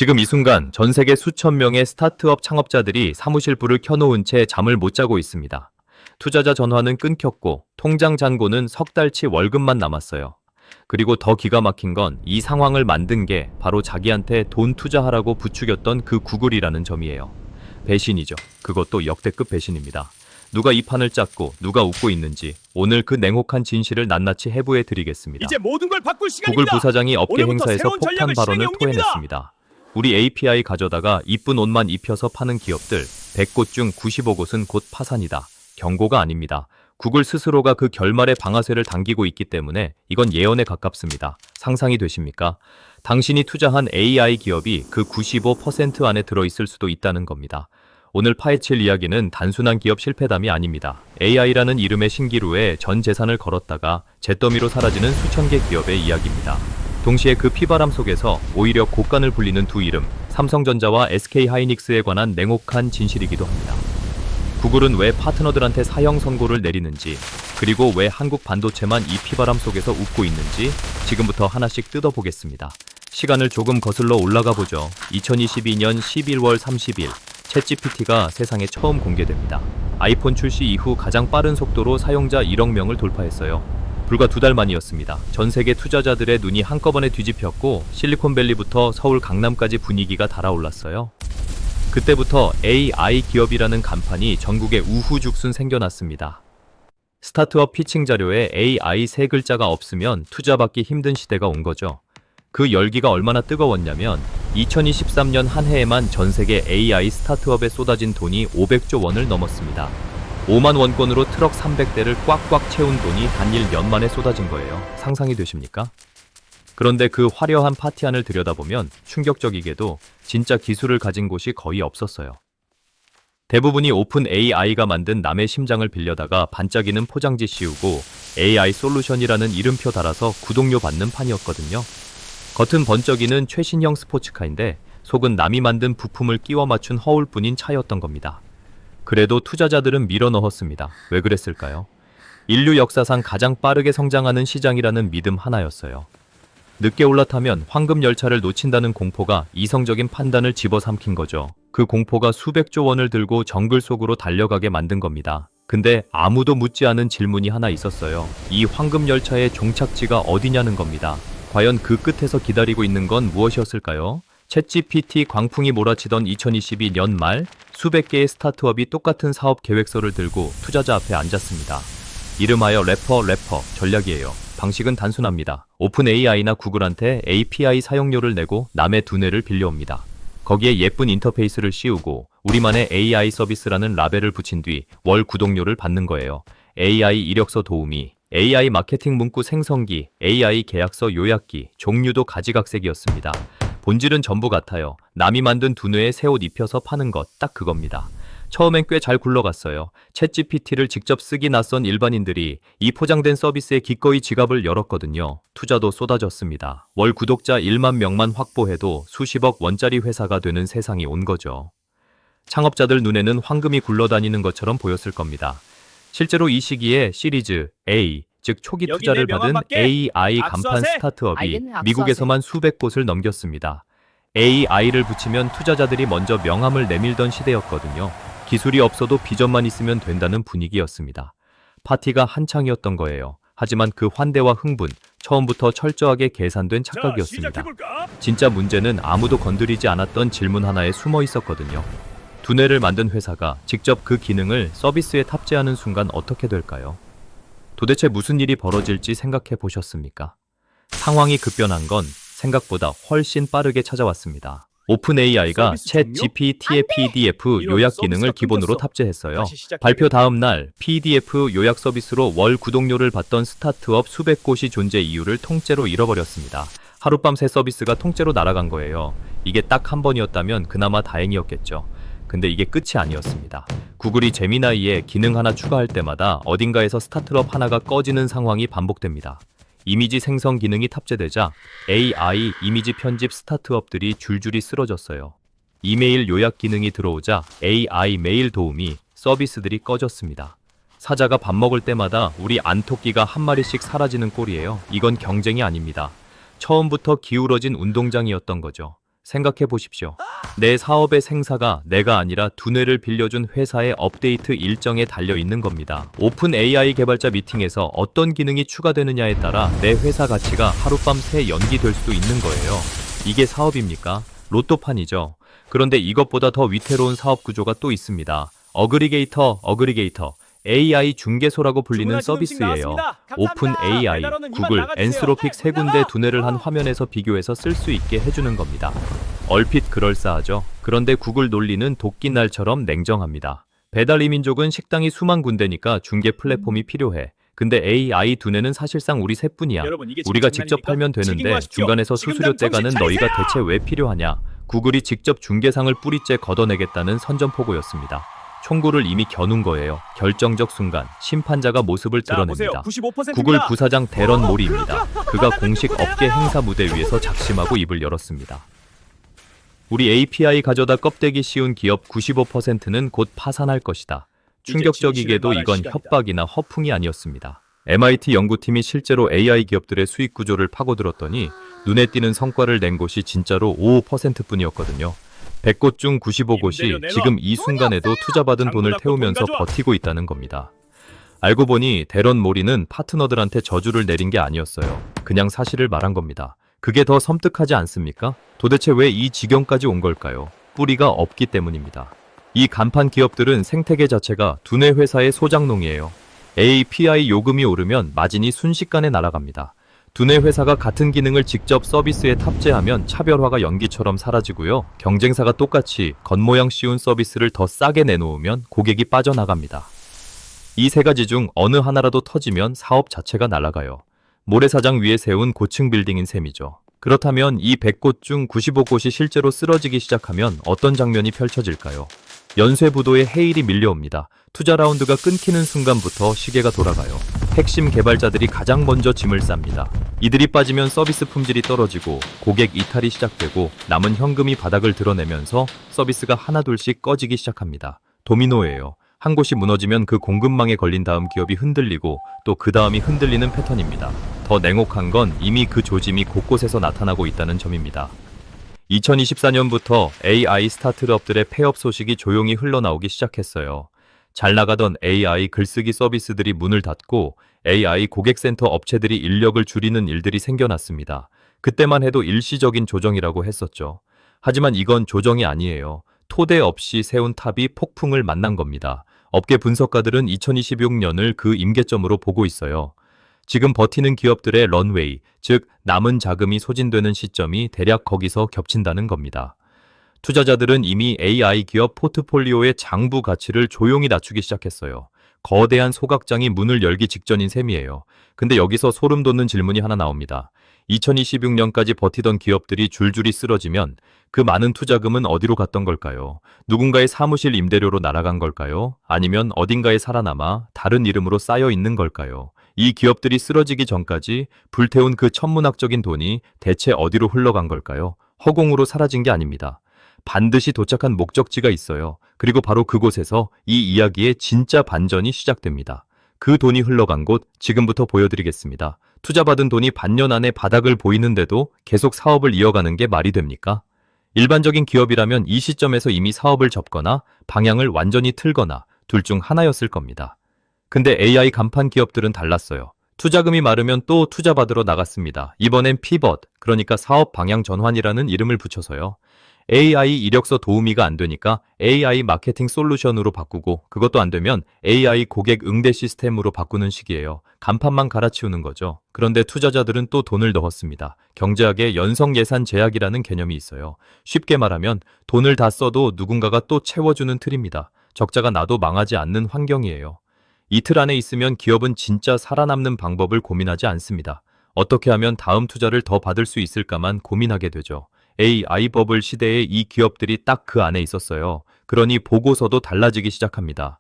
지금 이 순간 전 세계 수천 명의 스타트업 창업자들이 사무실 불을 켜놓은 채 잠을 못 자고 있습니다. 투자자 전화는 끊겼고 통장 잔고는 석 달치 월급만 남았어요. 그리고 더 기가 막힌 건 이 상황을 만든 게 바로 자기한테 돈 투자하라고 부추겼던 그 구글이라는 점이에요. 배신이죠. 그것도 역대급 배신입니다. 누가 이 판을 짰고 누가 웃고 있는지 오늘 그 냉혹한 진실을 낱낱이 해부해 드리겠습니다. 이제 모든 걸 바꿀 구글 시간입니다. 부사장이 업계 오늘부터 행사에서 새로운 폭탄 전략을 발언을 실행에 옮깁니다. 토해냈습니다. 우리 API 가져다가 이쁜 옷만 입혀서 파는 기업들 100곳 중 95곳은 곧 파산이다. 경고가 아닙니다. 구글 스스로가 그 결말의 방아쇠를 당기고 있기 때문에 이건 예언에 가깝습니다. 상상이 되십니까? 당신이 투자한 AI 기업이 그 95% 안에 들어있을 수도 있다는 겁니다. 오늘 파헤칠 이야기는 단순한 기업 실패담이 아닙니다. AI라는 이름의 신기루에 전 재산을 걸었다가 잿더미로 사라지는 수천 개 기업의 이야기입니다. 동시에 그 피바람 속에서 오히려 곡간을 불리는 두 이름, 삼성전자와 SK하이닉스에 관한 냉혹한 진실이기도 합니다. 구글은 왜 파트너들한테 사형 선고를 내리는지, 그리고 왜 한국 반도체만 이 피바람 속에서 웃고 있는지 지금부터 하나씩 뜯어보겠습니다. 시간을 조금 거슬러 올라가 보죠. 2022년 11월 30일, 챗GPT가 세상에 처음 공개됩니다. 아이폰 출시 이후 가장 빠른 속도로 사용자 1억 명을 돌파했어요. 불과 2달 만이었습니다. 전 세계 투자자들의 눈이 한꺼번에 뒤집혔고 실리콘밸리부터 서울 강남까지 분위기가 달아올랐어요. 그때부터 AI 기업이라는 간판이 전국에 우후죽순 생겨났습니다. 스타트업 피칭 자료에 AI 세 글자가 없으면 투자받기 힘든 시대가 온 거죠. 그 열기가 얼마나 뜨거웠냐면 2023년 한 해에만 전 세계 AI 스타트업에 쏟아진 돈이 500조 원을 넘었습니다. 5만 원권으로 트럭 300대를 꽉꽉 채운 돈이 단일 몇 만에 쏟아진 거예요. 상상이 되십니까? 그런데 그 화려한 파티 안을 들여다보면 충격적이게도 진짜 기술을 가진 곳이 거의 없었어요. 대부분이 오픈 AI가 만든 남의 심장을 빌려다가 반짝이는 포장지 씌우고 AI 솔루션이라는 이름표 달아서 구독료 받는 판이었거든요. 겉은 번쩍이는 최신형 스포츠카인데 속은 남이 만든 부품을 끼워 맞춘 허울뿐인 차였던 겁니다. 그래도 투자자들은 밀어넣었습니다. 왜 그랬을까요? 인류 역사상 가장 빠르게 성장하는 시장이라는 믿음 하나였어요. 늦게 올라타면 황금 열차를 놓친다는 공포가 이성적인 판단을 집어삼킨 거죠. 그 공포가 수백조 원을 들고 정글 속으로 달려가게 만든 겁니다. 근데 아무도 묻지 않은 질문이 하나 있었어요. 이 황금 열차의 종착지가 어디냐는 겁니다. 과연 그 끝에서 기다리고 있는 건 무엇이었을까요? 챗GPT 광풍이 몰아치던 2022년 말 수백 개의 스타트업이 똑같은 사업 계획서를 들고 투자자 앞에 앉았습니다. 이름하여 래퍼 전략이에요. 방식은 단순합니다. 오픈 AI나 구글한테 API 사용료를 내고 남의 두뇌를 빌려옵니다. 거기에 예쁜 인터페이스를 씌우고 우리만의 AI 서비스라는 라벨을 붙인 뒤 월 구독료를 받는 거예요. AI 이력서 도우미, AI 마케팅 문구 생성기, AI 계약서 요약기, 종류도 가지각색이었습니다. 본질은 전부 같아요. 남이 만든 두뇌에 새 옷 입혀서 파는 것, 딱 그겁니다. 처음엔 꽤 잘 굴러갔어요. 챗GPT를 직접 쓰기 낯선 일반인들이 이 포장된 서비스에 기꺼이 지갑을 열었거든요. 투자도 쏟아졌습니다. 월 구독자 1만 명만 확보해도 수십억 원짜리 회사가 되는 세상이 온 거죠. 창업자들 눈에는 황금이 굴러다니는 것처럼 보였을 겁니다. 실제로 이 시기에 시리즈 A, 즉 초기 여기 투자를 내 명함 받은 받게. AI 간판 압수하세. 스타트업이 알겠네, 압수하세. 미국에서만 수백 곳을 넘겼습니다. AI를 붙이면 투자자들이 먼저 명함을 내밀던 시대였거든요. 기술이 없어도 비전만 있으면 된다는 분위기였습니다. 파티가 한창이었던 거예요. 하지만 그 환대와 흥분, 처음부터 철저하게 계산된 착각이었습니다. 시작해볼까? 진짜 문제는 아무도 건드리지 않았던 질문 하나에 숨어 있었거든요. 두뇌를 만든 회사가 직접 그 기능을 서비스에 탑재하는 순간 어떻게 될까요? 도대체 무슨 일이 벌어질지 생각해 보셨습니까? 상황이 급변한 건 생각보다 훨씬 빠르게 찾아왔습니다. 오픈 AI가 서비스 종료? 챗 GPT의 PDF 이런 요약 서비스가 기능을 기본으로 끊겼어. 탑재했어요. 다시 시작해야겠다. 발표 다음 날 PDF 요약 서비스로 월 구독료를 받던 스타트업 수백 곳이 존재 이유를 통째로 잃어버렸습니다. 하룻밤 새 서비스가 통째로 날아간 거예요. 이게 딱 한 번이었다면 그나마 다행이었겠죠. 근데 이게 끝이 아니었습니다. 구글이 제미나이에 기능 하나 추가할 때마다 어딘가에서 스타트업 하나가 꺼지는 상황이 반복됩니다. 이미지 생성 기능이 탑재되자 AI 이미지 편집 스타트업들이 줄줄이 쓰러졌어요. 이메일 요약 기능이 들어오자 AI 메일 도우미 서비스들이 꺼졌습니다. 사자가 밥 먹을 때마다 우리 안토끼가 한 마리씩 사라지는 꼴이에요. 이건 경쟁이 아닙니다. 처음부터 기울어진 운동장이었던 거죠. 생각해 보십시오. 내 사업의 생사가 내가 아니라 두뇌를 빌려준 회사의 업데이트 일정에 달려 있는 겁니다. 오픈 AI 개발자 미팅에서 어떤 기능이 추가되느냐에 따라 내 회사 가치가 하룻밤 새 연기될 수도 있는 거예요. 이게 사업입니까? 로또판이죠. 그런데 이것보다 더 위태로운 사업 구조가 또 있습니다. 어그리게이터, AI 중개소라고 불리는 서비스예요. 오픈 AI, 구글, 엔스로픽 세 군데 두뇌를 한 화면에서 비교해서 쓸 수 있게 해주는 겁니다. 얼핏 그럴싸하죠. 그런데 구글 논리는 도끼날처럼 냉정합니다. 배달 이민족은 식당이 수만 군데니까 중개 플랫폼이 필요해. 근데 AI 두뇌는 사실상 우리 셋뿐이야. 우리가 직접 팔면 되는데 중간에서 수수료 떼가는 너희가 대체 왜 필요하냐? 구글이 직접 중개상을 뿌리째 걷어내겠다는 선전포고였습니다. 총구를 이미 겨눈 거예요. 결정적 순간 심판자가 모습을 드러냅니다. 구글 부사장 데런 모리입니다. 그가 공식 업계 행사 무대 위에서 작심하고 입을 열었습니다. 우리 API 가져다 껍데기 씌운 기업 95%는 곧 파산할 것이다. 충격적이게도 이건 협박이나 허풍이 아니었습니다. MIT 연구팀이 실제로 AI 기업들의 수익 구조를 파고들었더니 눈에 띄는 성과를 낸 곳이 진짜로 5%뿐이었거든요. 100곳 중 95곳이 지금 이 순간에도 투자받은 돈을 태우면서 버티고 있다는 겁니다. 알고 보니 데런 모리는 파트너들한테 저주를 내린 게 아니었어요. 그냥 사실을 말한 겁니다. 그게 더 섬뜩하지 않습니까? 도대체 왜 이 지경까지 온 걸까요? 뿌리가 없기 때문입니다. 이 간판 기업들은 생태계 자체가 두뇌 회사의 소장농이에요. API 요금이 오르면 마진이 순식간에 날아갑니다. 두뇌 회사가 같은 기능을 직접 서비스에 탑재하면 차별화가 연기처럼 사라지고요. 경쟁사가 똑같이 겉모양 씌운 서비스를 더 싸게 내놓으면 고객이 빠져나갑니다. 이 세 가지 중 어느 하나라도 터지면 사업 자체가 날아가요. 모래사장 위에 세운 고층 빌딩인 셈이죠. 그렇다면 이 100곳 중 95곳이 실제로 쓰러지기 시작하면 어떤 장면이 펼쳐질까요? 연쇄부도의 해일이 밀려옵니다. 투자 라운드가 끊기는 순간부터 시계가 돌아가요. 핵심 개발자들이 가장 먼저 짐을 쌉니다. 이들이 빠지면 서비스 품질이 떨어지고 고객 이탈이 시작되고 남은 현금이 바닥을 드러내면서 서비스가 하나둘씩 꺼지기 시작합니다. 도미노예요. 한 곳이 무너지면 그 공급망에 걸린 다음 기업이 흔들리고 또 그 다음이 흔들리는 패턴입니다. 더 냉혹한 건 이미 그 조짐이 곳곳에서 나타나고 있다는 점입니다. 2024년부터 AI 스타트업들의 폐업 소식이 조용히 흘러나오기 시작했어요. 잘 나가던 AI 글쓰기 서비스들이 문을 닫고 AI 고객센터 업체들이 인력을 줄이는 일들이 생겨났습니다. 그때만 해도 일시적인 조정이라고 했었죠. 하지만 이건 조정이 아니에요. 토대 없이 세운 탑이 폭풍을 만난 겁니다. 업계 분석가들은 2026년을 그 임계점으로 보고 있어요. 지금 버티는 기업들의 런웨이, 즉 남은 자금이 소진되는 시점이 대략 거기서 겹친다는 겁니다. 투자자들은 이미 AI 기업 포트폴리오의 장부 가치를 조용히 낮추기 시작했어요. 거대한 소각장이 문을 열기 직전인 셈이에요. 근데 여기서 소름 돋는 질문이 하나 나옵니다. 2026년까지 버티던 기업들이 줄줄이 쓰러지면 그 많은 투자금은 어디로 갔던 걸까요? 누군가의 사무실 임대료로 날아간 걸까요? 아니면 어딘가에 살아남아 다른 이름으로 쌓여 있는 걸까요? 이 기업들이 쓰러지기 전까지 불태운 그 천문학적인 돈이 대체 어디로 흘러간 걸까요? 허공으로 사라진 게 아닙니다. 반드시 도착한 목적지가 있어요. 그리고 바로 그곳에서 이 이야기의 진짜 반전이 시작됩니다. 그 돈이 흘러간 곳 지금부터 보여드리겠습니다. 투자받은 돈이 반년 안에 바닥을 보이는데도 계속 사업을 이어가는 게 말이 됩니까? 일반적인 기업이라면 이 시점에서 이미 사업을 접거나 방향을 완전히 틀거나 둘 중 하나였을 겁니다. 근데 AI 간판 기업들은 달랐어요. 투자금이 마르면 또 투자받으러 나갔습니다. 이번엔 피벗, 그러니까 사업 방향 전환이라는 이름을 붙여서요. AI 이력서 도우미가 안 되니까 AI 마케팅 솔루션으로 바꾸고 그것도 안 되면 AI 고객 응대 시스템으로 바꾸는 식이에요. 간판만 갈아치우는 거죠. 그런데 투자자들은 또 돈을 넣었습니다. 경제학에 연성 예산 제약이라는 개념이 있어요. 쉽게 말하면 돈을 다 써도 누군가가 또 채워주는 틀입니다. 적자가 나도 망하지 않는 환경이에요. 이 틀 안에 있으면 기업은 진짜 살아남는 방법을 고민하지 않습니다. 어떻게 하면 다음 투자를 더 받을 수 있을까만 고민하게 되죠. AI 버블 시대에 이 기업들이 딱 그 안에 있었어요. 그러니 보고서도 달라지기 시작합니다.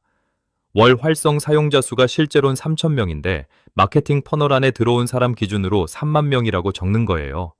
월 활성 사용자 수가 실제로는 3,000명인데 마케팅 퍼널 안에 들어온 사람 기준으로 3만 명이라고 적는 거예요.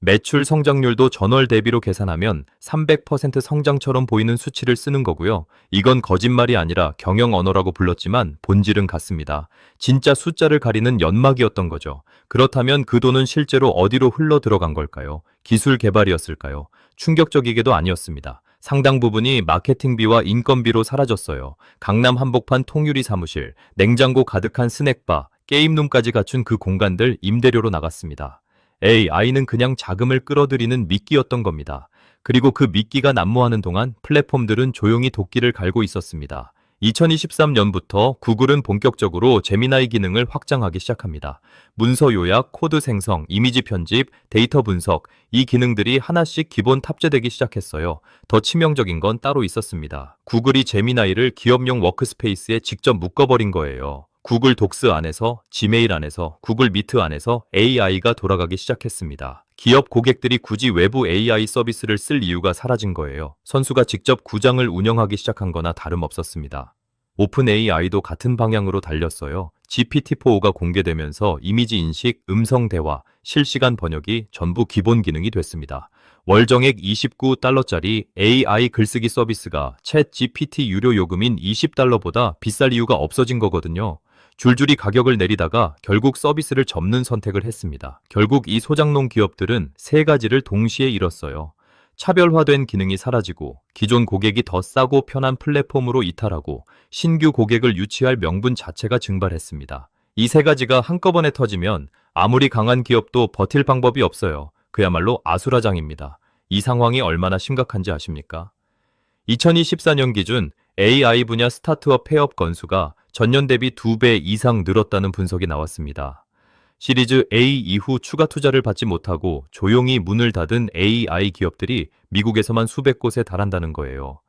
매출 성장률도 전월 대비로 계산하면 300% 성장처럼 보이는 수치를 쓰는 거고요. 이건 거짓말이 아니라 경영 언어라고 불렀지만 본질은 같습니다. 진짜 숫자를 가리는 연막이었던 거죠. 그렇다면 그 돈은 실제로 어디로 흘러 들어간 걸까요? 기술 개발이었을까요? 충격적이게도 아니었습니다. 상당 부분이 마케팅비와 인건비로 사라졌어요. 강남 한복판 통유리 사무실, 냉장고 가득한 스낵바, 게임룸까지 갖춘 그 공간들 임대료로 나갔습니다. AI는 그냥 자금을 끌어들이는 미끼였던 겁니다. 그리고 그 미끼가 난무하는 동안 플랫폼들은 조용히 도끼를 갈고 있었습니다. 2023년부터 구글은 본격적으로 제미나이 기능을 확장하기 시작합니다. 문서 요약, 코드 생성, 이미지 편집, 데이터 분석, 이 기능들이 하나씩 기본 탑재되기 시작했어요. 더 치명적인 건 따로 있었습니다. 구글이 제미나이를 기업용 워크스페이스에 직접 묶어버린 거예요. 구글 독스 안에서, 지메일 안에서, 구글 미트 안에서 AI가 돌아가기 시작했습니다. 기업 고객들이 굳이 외부 AI 서비스를 쓸 이유가 사라진 거예요. 선수가 직접 구장을 운영하기 시작한 거나 다름없었습니다. 오픈 AI도 같은 방향으로 달렸어요. GPT-4가 공개되면서 이미지 인식, 음성 대화, 실시간 번역이 전부 기본 기능이 됐습니다. 월정액 $29짜리 AI 글쓰기 서비스가 챗 GPT 유료 요금인 $20보다 비쌀 이유가 없어진 거거든요. 줄줄이 가격을 내리다가 결국 서비스를 접는 선택을 했습니다. 결국 이 소장농 기업들은 세 가지를 동시에 잃었어요. 차별화된 기능이 사라지고, 기존 고객이 더 싸고 편한 플랫폼으로 이탈하고, 신규 고객을 유치할 명분 자체가 증발했습니다. 이 세 가지가 한꺼번에 터지면 아무리 강한 기업도 버틸 방법이 없어요. 그야말로 아수라장입니다. 이 상황이 얼마나 심각한지 아십니까? 2024년 기준 AI 분야 스타트업 폐업 건수가 전년 대비 2배 이상 늘었다는 분석이 나왔습니다. 시리즈 A 이후 추가 투자를 받지 못하고 조용히 문을 닫은 AI 기업들이 미국에서만 수백 곳에 달한다는 거예요.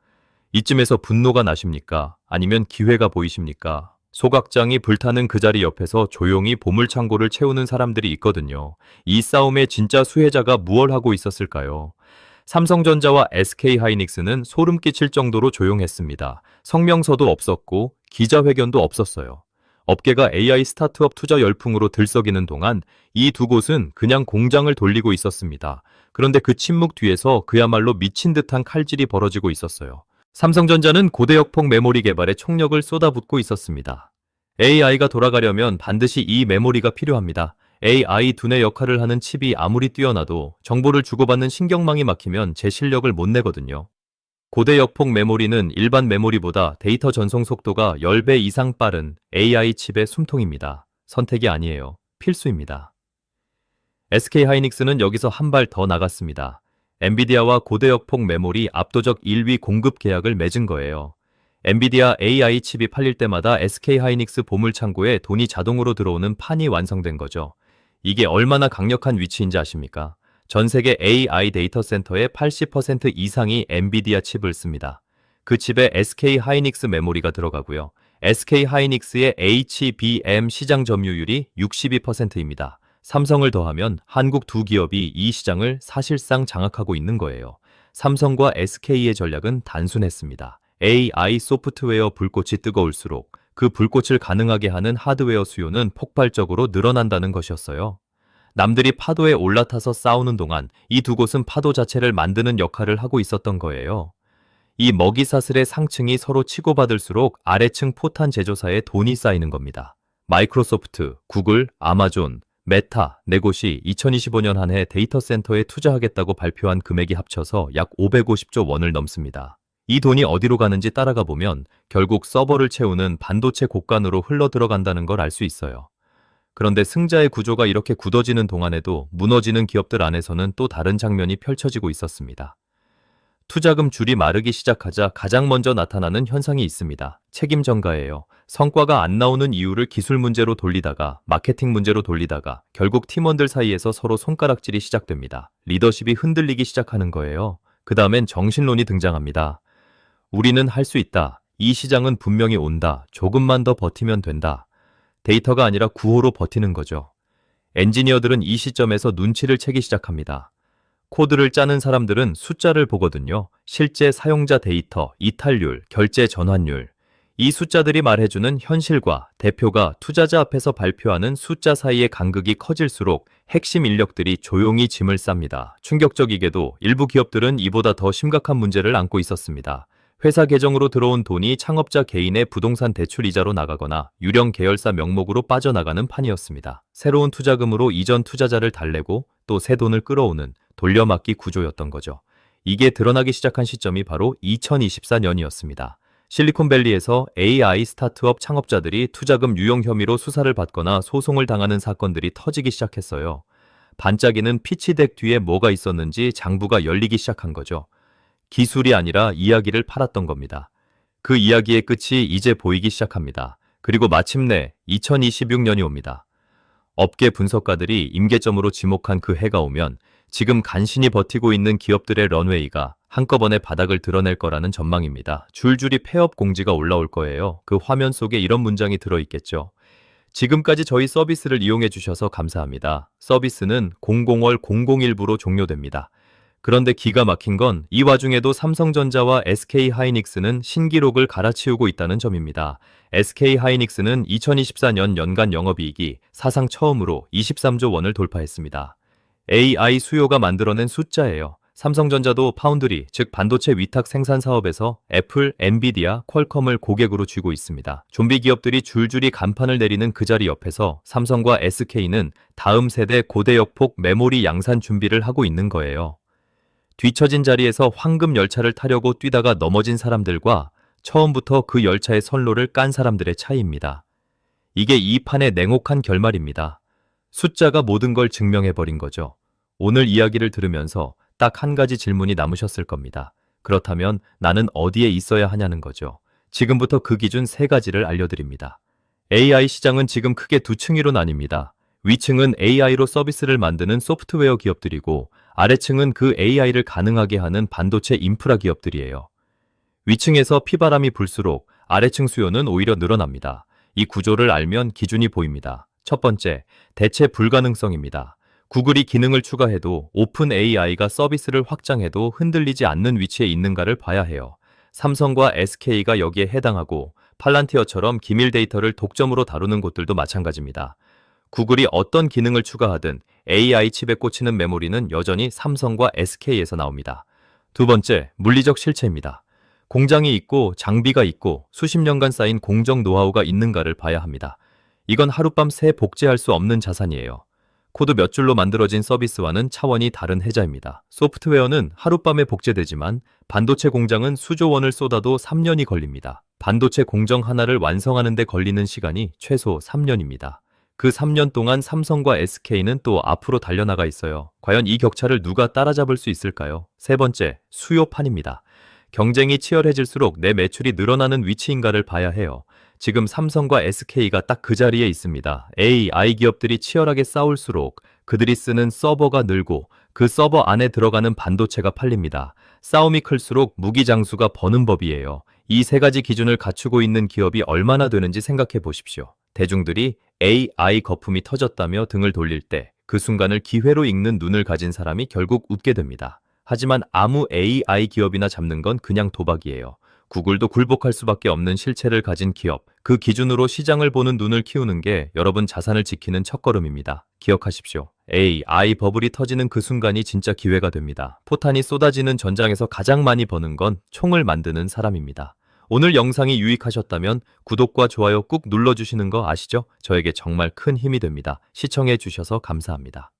이쯤에서 분노가 나십니까? 아니면 기회가 보이십니까? 소각장이 불타는 그 자리 옆에서 조용히 보물창고를 채우는 사람들이 있거든요. 이 싸움의 진짜 수혜자가 무얼 하고 있었을까요? 삼성전자와 SK하이닉스는 소름 끼칠 정도로 조용했습니다. 성명서도 없었고 기자회견도 없었어요. 업계가 AI 스타트업 투자 열풍으로 들썩이는 동안 이 두 곳은 그냥 공장을 돌리고 있었습니다. 그런데 그 침묵 뒤에서 그야말로 미친 듯한 칼질이 벌어지고 있었어요. 삼성전자는 고대역폭 메모리 개발에 총력을 쏟아붓고 있었습니다. AI가 돌아가려면 반드시 이 메모리가 필요합니다. AI 두뇌 역할을 하는 칩이 아무리 뛰어나도 정보를 주고받는 신경망이 막히면 제 실력을 못 내거든요. 고대역폭 메모리는 일반 메모리보다 데이터 전송 속도가 10배 이상 빠른 AI 칩의 숨통입니다. 선택이 아니에요. 필수입니다. SK하이닉스는 여기서 한 발 더 나갔습니다. 엔비디아와 고대역폭 메모리 압도적 1위 공급 계약을 맺은 거예요. 엔비디아 AI 칩이 팔릴 때마다 SK하이닉스 보물창고에 돈이 자동으로 들어오는 판이 완성된 거죠. 이게 얼마나 강력한 위치인지 아십니까? 전 세계 AI 데이터 센터의 80% 이상이 엔비디아 칩을 씁니다. 그 칩에 SK하이닉스 메모리가 들어가고요. SK하이닉스의 HBM 시장 점유율이 62%입니다. 삼성을 더하면 한국 두 기업이 이 시장을 사실상 장악하고 있는 거예요. 삼성과 SK의 전략은 단순했습니다. AI 소프트웨어 불꽃이 뜨거울수록 그 불꽃을 가능하게 하는 하드웨어 수요는 폭발적으로 늘어난다는 것이었어요. 남들이 파도에 올라타서 싸우는 동안 이 두 곳은 파도 자체를 만드는 역할을 하고 있었던 거예요. 이 먹이사슬의 상층이 서로 치고받을수록 아래층 포탄 제조사에 돈이 쌓이는 겁니다. 마이크로소프트, 구글, 아마존, 메타, 네 곳이 2025년 한 해 데이터 센터에 투자하겠다고 발표한 금액이 합쳐서 약 550조 원을 넘습니다. 이 돈이 어디로 가는지 따라가 보면 결국 서버를 채우는 반도체 곡간으로 흘러 들어간다는 걸 알 수 있어요. 그런데 승자의 구조가 이렇게 굳어지는 동안에도 무너지는 기업들 안에서는 또 다른 장면이 펼쳐지고 있었습니다. 투자금 줄이 마르기 시작하자 가장 먼저 나타나는 현상이 있습니다. 책임 전가예요. 성과가 안 나오는 이유를 기술 문제로 돌리다가 마케팅 문제로 돌리다가 결국 팀원들 사이에서 서로 손가락질이 시작됩니다. 리더십이 흔들리기 시작하는 거예요. 그 다음엔 정신론이 등장합니다. 우리는 할 수 있다. 이 시장은 분명히 온다. 조금만 더 버티면 된다. 데이터가 아니라 구호로 버티는 거죠. 엔지니어들은 이 시점에서 눈치를 채기 시작합니다. 코드를 짜는 사람들은 숫자를 보거든요. 실제 사용자 데이터, 이탈률, 결제 전환율. 이 숫자들이 말해주는 현실과 대표가 투자자 앞에서 발표하는 숫자 사이의 간극이 커질수록 핵심 인력들이 조용히 짐을 쌉니다. 충격적이게도 일부 기업들은 이보다 더 심각한 문제를 안고 있었습니다. 회사 계정으로 들어온 돈이 창업자 개인의 부동산 대출 이자로 나가거나 유령 계열사 명목으로 빠져나가는 판이었습니다. 새로운 투자금으로 이전 투자자를 달래고 또 새 돈을 끌어오는 돌려막기 구조였던 거죠. 이게 드러나기 시작한 시점이 바로 2024년이었습니다. 실리콘밸리에서 AI 스타트업 창업자들이 투자금 유용 혐의로 수사를 받거나 소송을 당하는 사건들이 터지기 시작했어요. 반짝이는 피치덱 뒤에 뭐가 있었는지 장부가 열리기 시작한 거죠. 기술이 아니라 이야기를 팔았던 겁니다. 그 이야기의 끝이 이제 보이기 시작합니다. 그리고 마침내 2026년이 옵니다. 업계 분석가들이 임계점으로 지목한 그 해가 오면 지금 간신히 버티고 있는 기업들의 런웨이가 한꺼번에 바닥을 드러낼 거라는 전망입니다. 줄줄이 폐업 공지가 올라올 거예요. 그 화면 속에 이런 문장이 들어있겠죠. 지금까지 저희 서비스를 이용해 주셔서 감사합니다. 서비스는 00월 001부로 종료됩니다. 그런데 기가 막힌 건 이 와중에도 삼성전자와 SK하이닉스는 신기록을 갈아치우고 있다는 점입니다. SK하이닉스는 2024년 연간 영업이익이 사상 처음으로 23조 원을 돌파했습니다. AI 수요가 만들어낸 숫자예요. 삼성전자도 파운드리, 즉 반도체 위탁 생산 사업에서 애플, 엔비디아, 퀄컴을 고객으로 쥐고 있습니다. 좀비 기업들이 줄줄이 간판을 내리는 그 자리 옆에서 삼성과 SK는 다음 세대 고대역폭 메모리 양산 준비를 하고 있는 거예요. 뒤처진 자리에서 황금 열차를 타려고 뛰다가 넘어진 사람들과 처음부터 그 열차의 선로를 깐 사람들의 차이입니다. 이게 이 판의 냉혹한 결말입니다. 숫자가 모든 걸 증명해버린 거죠. 오늘 이야기를 들으면서 딱 한 가지 질문이 남으셨을 겁니다. 그렇다면 나는 어디에 있어야 하냐는 거죠. 지금부터 그 기준 세 가지를 알려드립니다. AI 시장은 지금 크게 두 층으로 나뉩니다. 위층은 AI로 서비스를 만드는 소프트웨어 기업들이고 아래층은 그 AI를 가능하게 하는 반도체 인프라 기업들이에요. 위층에서 피바람이 불수록 아래층 수요는 오히려 늘어납니다. 이 구조를 알면 기준이 보입니다. 첫 번째, 대체 불가능성입니다. 구글이 기능을 추가해도 오픈 AI가 서비스를 확장해도 흔들리지 않는 위치에 있는가를 봐야 해요. 삼성과 SK가 여기에 해당하고 팔란티어처럼 기밀 데이터를 독점으로 다루는 곳들도 마찬가지입니다. 구글이 어떤 기능을 추가하든 AI 칩에 꽂히는 메모리는 여전히 삼성과 SK에서 나옵니다. 두 번째, 물리적 실체입니다. 공장이 있고 장비가 있고 수십 년간 쌓인 공정 노하우가 있는가를 봐야 합니다. 이건 하룻밤 새 복제할 수 없는 자산이에요. 코드 몇 줄로 만들어진 서비스와는 차원이 다른 해자입니다. 소프트웨어는 하룻밤에 복제되지만 반도체 공장은 수조 원을 쏟아도 3년이 걸립니다. 반도체 공정 하나를 완성하는 데 걸리는 시간이 최소 3년입니다. 그 3년 동안 삼성과 SK는 또 앞으로 달려나가 있어요. 과연 이 격차를 누가 따라잡을 수 있을까요? 세 번째, 수요판입니다. 경쟁이 치열해질수록 내 매출이 늘어나는 위치인가를 봐야 해요. 지금 삼성과 SK가 딱 그 자리에 있습니다. AI 기업들이 치열하게 싸울수록 그들이 쓰는 서버가 늘고 그 서버 안에 들어가는 반도체가 팔립니다. 싸움이 클수록 무기장수가 버는 법이에요. 이 세 가지 기준을 갖추고 있는 기업이 얼마나 되는지 생각해 보십시오. 대중들이 AI 거품이 터졌다며 등을 돌릴 때 그 순간을 기회로 읽는 눈을 가진 사람이 결국 웃게 됩니다. 하지만 아무 AI 기업이나 잡는 건 그냥 도박이에요. 구글도 굴복할 수밖에 없는 실체를 가진 기업, 그 기준으로 시장을 보는 눈을 키우는 게 여러분 자산을 지키는 첫걸음입니다. 기억하십시오. AI 버블이 터지는 그 순간이 진짜 기회가 됩니다. 포탄이 쏟아지는 전장에서 가장 많이 버는 건 총을 만드는 사람입니다. 오늘 영상이 유익하셨다면 구독과 좋아요 꾹 눌러주시는 거 아시죠? 저에게 정말 큰 힘이 됩니다. 시청해 주셔서 감사합니다.